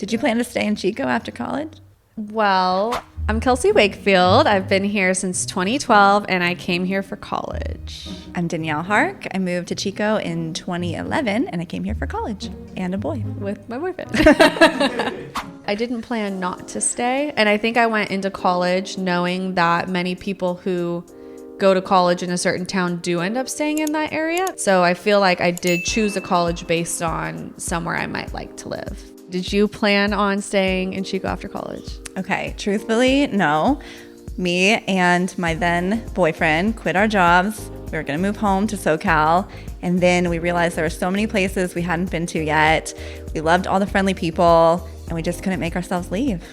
Did you plan to stay in Chico after college? Well, I'm Kelsey Wakefield. I've been here since 2012 and I came here for college. I'm Danielle Harck. I moved to Chico in 2011 and I came here for college and a boy. With my boyfriend. I didn't plan not to stay. And I think I went into college knowing that many people who go to college in a certain town do end up staying in that area. So I feel like I did choose a college based on somewhere I might like to live. Did you plan on staying in Chico after college? Okay, truthfully, no. Me and my then boyfriend quit our jobs. We were gonna move home to SoCal, and then we realized there were so many places we hadn't been to yet. We loved all the friendly people, and we just couldn't make ourselves leave.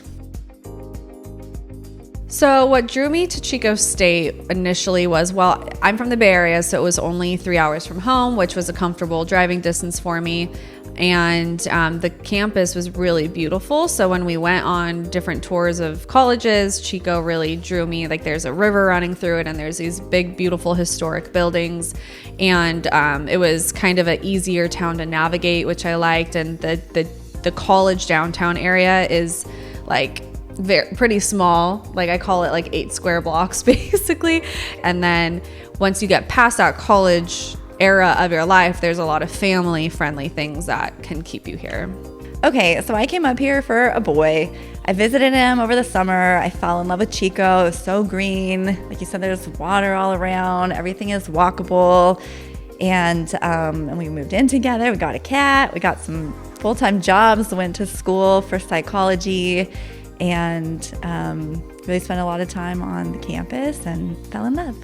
So what drew me to Chico State initially was, well, I'm from the Bay Area, so it was only 3 hours from home, which was a comfortable driving distance for me. And the campus was really beautiful. So when we went on different tours of colleges, Chico really drew me. Like there's a river running through it and there's these big, beautiful historic buildings. And it was kind of an easier town to navigate, which I liked. And the college downtown area is like pretty small. Like I call it like 8 square blocks basically. And then once you get past that college era of your life, there's a lot of family friendly things that can keep you here. Okay, so I came up here for a boy. I visited him over the summer. I fell in love with Chico. It was so green. Like you said, there's water all around. Everything is walkable. And we moved in together. We got a cat. We got some full-time jobs. Went to school for psychology and really spent a lot of time on the campus and fell in love.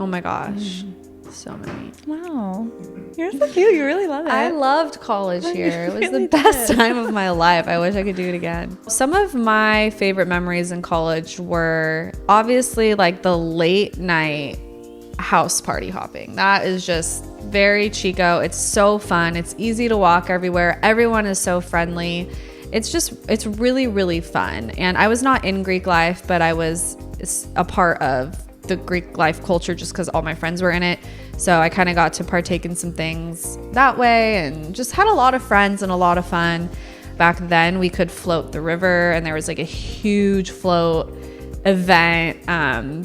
Oh my gosh. So many. Wow. You're so cute. You really love it. I loved college here. It was really the best time of my life. I wish I could do it again. Some of my favorite memories in college were obviously like the late night house party hopping. That is just very Chico. It's so fun. It's easy to walk everywhere. Everyone is so friendly. It's really, really fun. And I was not in Greek life, but I was a part of the Greek life culture just because all my friends were in it. So I kind of got to partake in some things that way and just had a lot of friends and a lot of fun. Back then we could float the river and there was like a huge float event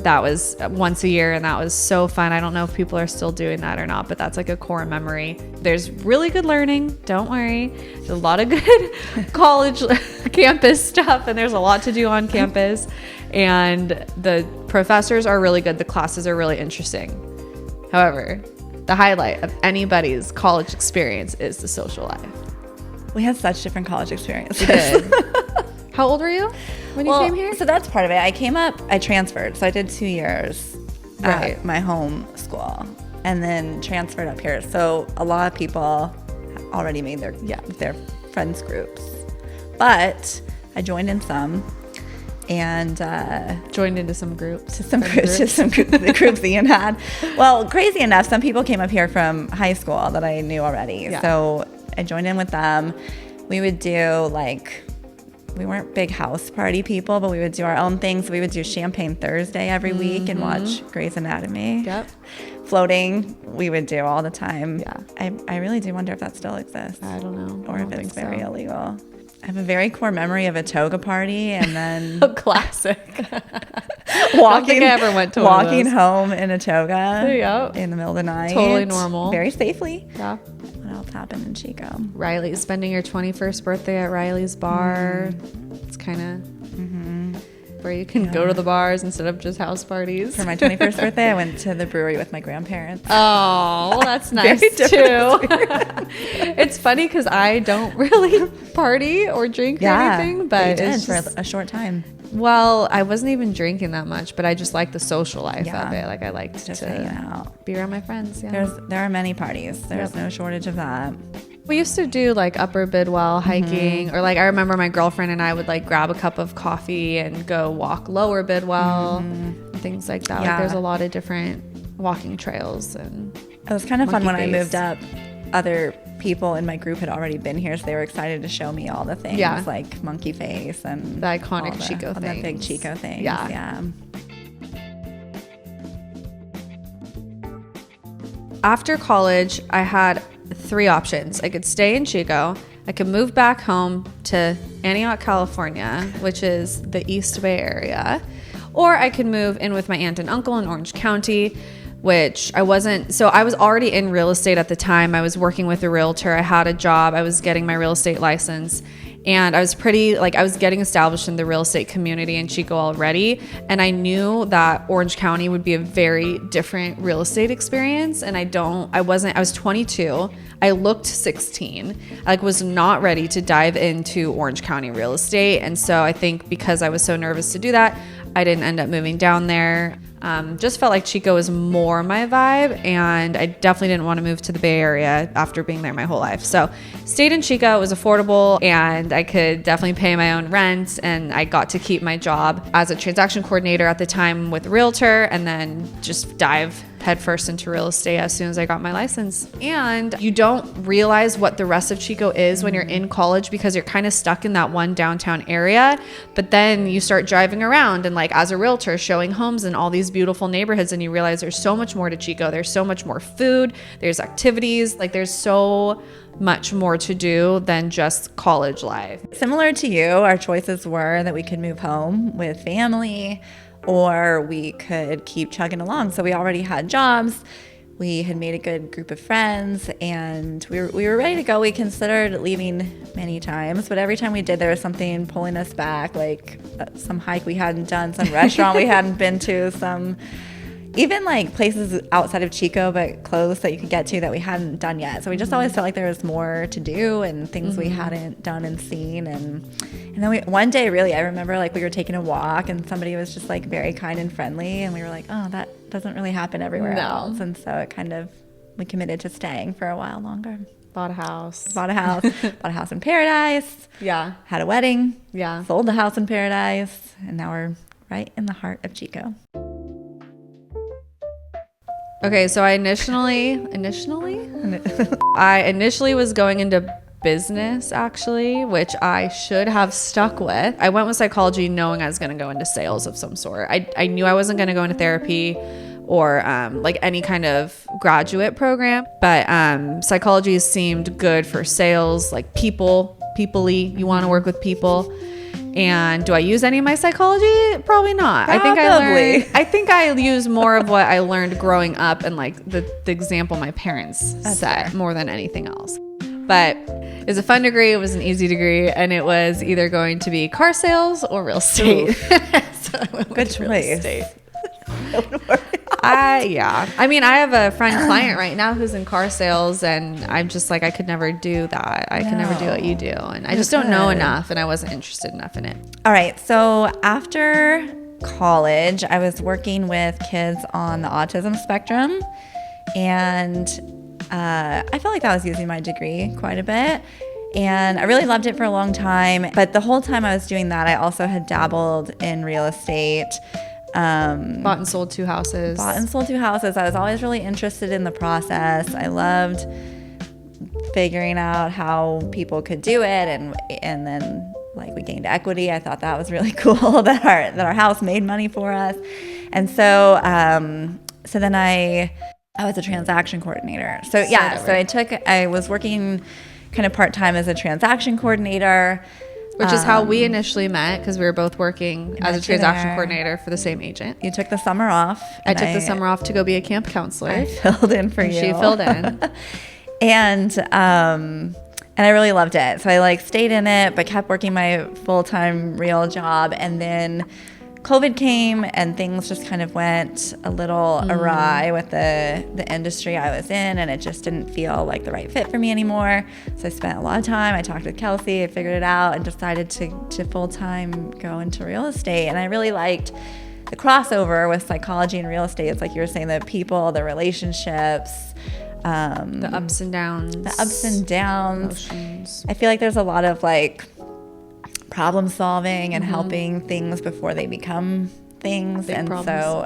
that was once a year and that was so fun. I don't know if people are still doing that or not, but that's like a core memory. There's really good learning, don't worry. There's a lot of good college campus stuff and there's a lot to do on campus and the professors are really good. The classes are really interesting. However, the highlight of anybody's college experience is the social life. We had such different college experiences. We did. How old were you when you came here? So that's part of it. I transferred. So I did 2 years at my home school and then transferred up here. So a lot of people already made their friends groups. But I joined in some and joined into some groups. The groups that you had. Well, crazy enough, some people came up here from high school that I knew already. Yeah. So I joined in with them. We would do we weren't big house party people, but we would do our own things. We would do Champagne Thursday every week and watch Grey's Anatomy. Yep. Floating, we would do all the time. Yeah. I really do wonder if that still exists. I don't know. Or if it's very illegal. I have a very core memory of a toga party and then classic. I don't think I ever went to walking home in a toga Yep. in the middle of the night. Totally normal. Very safely. Yeah. What else happened in Chico? Riley, spending your 21st birthday at Riley's bar. It's kind of where you can go to the bars instead of just house parties. For my 21st birthday, I went to the brewery with my grandparents. Oh, well, that's nice too. It's funny because I don't really party or drink or anything, but it's for a short time. Well, I wasn't even drinking that much, but I just like the social life of it. Like I liked just to hang out, be around my friends. Yeah. There are many parties. There's no shortage of that. We used to do like Upper Bidwell hiking, or like I remember my girlfriend and I would like grab a cup of coffee and go walk Lower Bidwell, and things like that. Like there's a lot of different walking trails, and it was kind of fun when I moved up. Other people in my group had already been here, so they were excited to show me all the things, like Monkey Face and the iconic Chico things. The big Chico things. Yeah. After college, I had three options. I could stay in Chico. I could move back home to Antioch, California, which is the East Bay area. Or I could move in with my aunt and uncle in Orange County, which I wasn't. So I was already in real estate at the time. I was working with a realtor. I had a job. I was getting my real estate license. And I was I was getting established in the real estate community in Chico already. And I knew that Orange County would be a very different real estate experience. And I was 22. I looked 16. I was not ready to dive into Orange County real estate. And so I think because I was so nervous to do that, I didn't end up moving down there. Just felt like Chico was more my vibe, and I definitely didn't want to move to the Bay Area after being there my whole life. So stayed in Chico. It was affordable, and I could definitely pay my own rent, and I got to keep my job as a transaction coordinator at the time with Realtor, and then just dive headfirst into real estate as soon as I got my license. And you don't realize what the rest of Chico is when you're in college, because you're kind of stuck in that one downtown area. But then you start driving around and as a realtor showing homes in all these beautiful neighborhoods, and you realize there's so much more to Chico. There's so much more food, there's activities, there's so much more to do than just college life. Similar to you, our choices were that we could move home with family, or we could keep chugging along. So we already had jobs, we had made a good group of friends, and we were ready to go. We considered leaving many times, but every time we did, there was something pulling us back, some hike we hadn't done, some restaurant we hadn't been to, some even places outside of Chico but close that you could get to that we hadn't done yet. So we just always felt like there was more to do and things we hadn't done and seen. And then one day, really, I remember we were taking a walk and somebody was just very kind and friendly, and we were like, oh, that doesn't really happen everywhere else. And so we committed to staying for a while longer. Bought a house. Bought a house in Paradise. Yeah. Had a wedding. Yeah. Sold the house in Paradise. And now we're right in the heart of Chico. Okay, so I initially was going into business, actually, which I should have stuck with. I went with psychology knowing I was going to go into sales of some sort. I knew I wasn't going to go into therapy or any kind of graduate program, but psychology seemed good for sales, people-y. You want to work with people. And do I use any of my psychology? Probably not. Probably. I think I use more of what I learned growing up and the example my parents set more than anything else. But it was a fun degree. It was an easy degree, and it was either going to be car sales or real estate. So I went with real estate. I have a friend client right now who's in car sales, and I'm just I could never do that. I can never do what you do, and I just don't know enough, and I wasn't interested enough in it. All right, so after college, I was working with kids on the autism spectrum, and I felt like I was using my degree quite a bit. And I really loved it for a long time, but the whole time I was doing that, I also had dabbled in real estate. Bought and sold two houses. I was always really interested in the process. I loved figuring out how people could do it, and then we gained equity. I thought that was really cool that our house made money for us. And so then I was a transaction coordinator. So I was working kind of part-time as a transaction coordinator. Which is how we initially met, because we were both working as a transaction coordinator for the same agent. You took the summer off. I took the summer off to go be a camp counselor. I filled in for you. She filled in. And I really loved it. So I stayed in it, but kept working my full-time real job. And then COVID came and things just kind of went a little awry with the industry I was in, and it just didn't feel like the right fit for me anymore. So I spent a lot of time. I talked with Kelsey, I figured it out, and decided to full-time go into real estate. And I really liked the crossover with psychology and real estate. It's like you were saying, the people, the relationships, the ups and downs. Emotions. I feel like there's a lot of problem solving and helping things before they become things. Big problems. So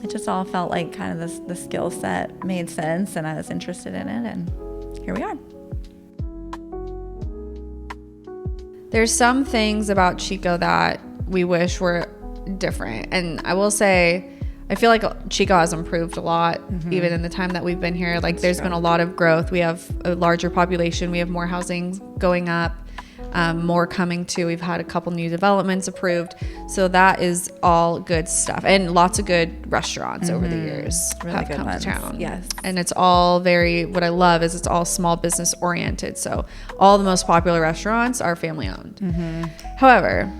it just all felt like kind of the skill set made sense, and I was interested in it, and here we are. There's some things about Chico that we wish were different, and I will say I feel like Chico has improved a lot, even in the time that we've been here. Like there's been a lot of growth. We have a larger population. We have more housing going up, more coming too. We've had a couple new developments approved. So that is all good stuff. And lots of good restaurants over the years Really have good come ones. to town. Yes. And it's all what I love is it's all small business oriented. So all the most popular restaurants are family owned. However,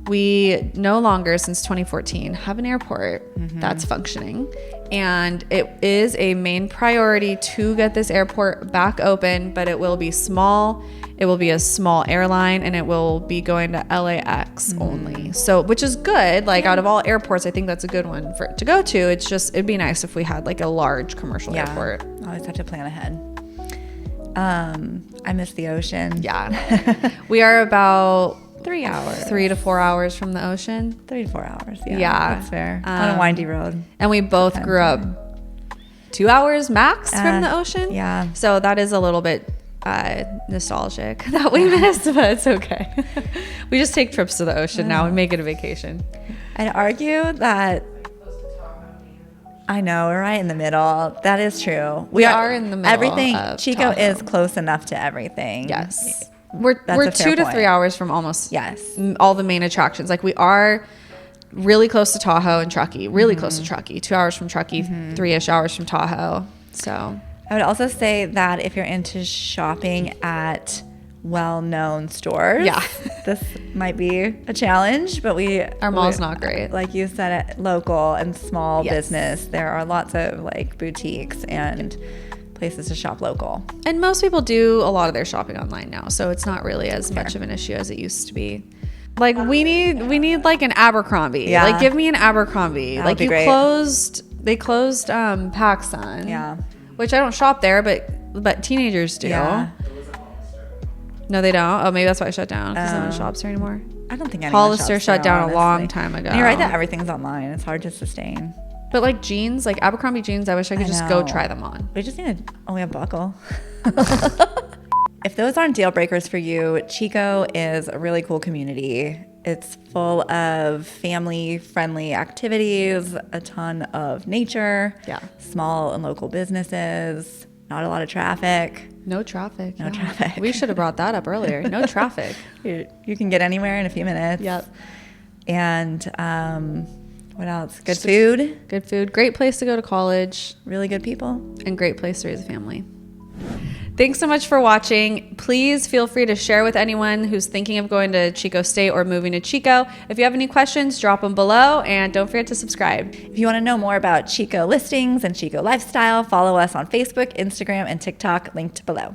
we no longer, since 2014, have an airport that's functioning. And it is a main priority to get this airport back open, but it will be small. It will be a small airline, and it will be going to LAX only. So, which is good. Like out of all airports, I think that's a good one for it to go to. It's just, it'd be nice if we had like a large commercial airport. Always have to plan ahead. I miss the ocean. Yeah. We are about 3 hours. 3 to 4 hours from the ocean. 3 to 4 hours. Yeah. Yeah. That's fair. On a windy road. And we both grew up 2 hours max from the ocean. Yeah. So that is a little bit nostalgic that we missed, but it's okay. We just take trips to the ocean now and make it a vacation. I'd argue that I know we're right in the middle. That is true. We are in the middle. Everything. Of Chico Tahoe. is close enough to everything. Yes. We're a fair 2 to point. 3 hours from almost Yes. all the main attractions. Like we are really close to Tahoe and Truckee, really close to Truckee, 2 hours from Truckee, 3-ish hours from Tahoe. So I would also say that if you're into shopping at well-known stores, this might be a challenge, but our mall's not great. Like you said, local and small business. There are lots of like boutiques and places to shop local. And most people do a lot of their shopping online now, so it's not really as much of an issue as it used to be. Like we need like an Abercrombie. Yeah. Like give me an Abercrombie. That like would be great. They closed PacSun. Yeah. Which I don't shop there, but teenagers do. Yeah. No, they don't. Oh, maybe that's why it shut down because no one shops there anymore. I don't think anyone Hollister shops shut there, down honestly. a long time ago. And you're right that everything's online. It's hard to sustain. But like jeans, like Abercrombie jeans, I wish I could just go try them on. We just need to only a buckle. If those aren't deal breakers for you, Chico is a really cool community. It's full of family-friendly activities, a ton of nature, small and local businesses, not a lot of traffic. No traffic. No traffic. We should have brought that up earlier. No traffic. You can get anywhere in a few minutes. Yep. And what else? Good food. Good food. Great place to go to college. Really good people. And great place to raise a family. Thanks so much for watching. Please feel free to share with anyone who's thinking of going to Chico State or moving to Chico. If you have any questions, drop them below, and don't forget to subscribe. If you want to know more about Chico listings and Chico lifestyle, follow us on Facebook, Instagram, and TikTok, linked below.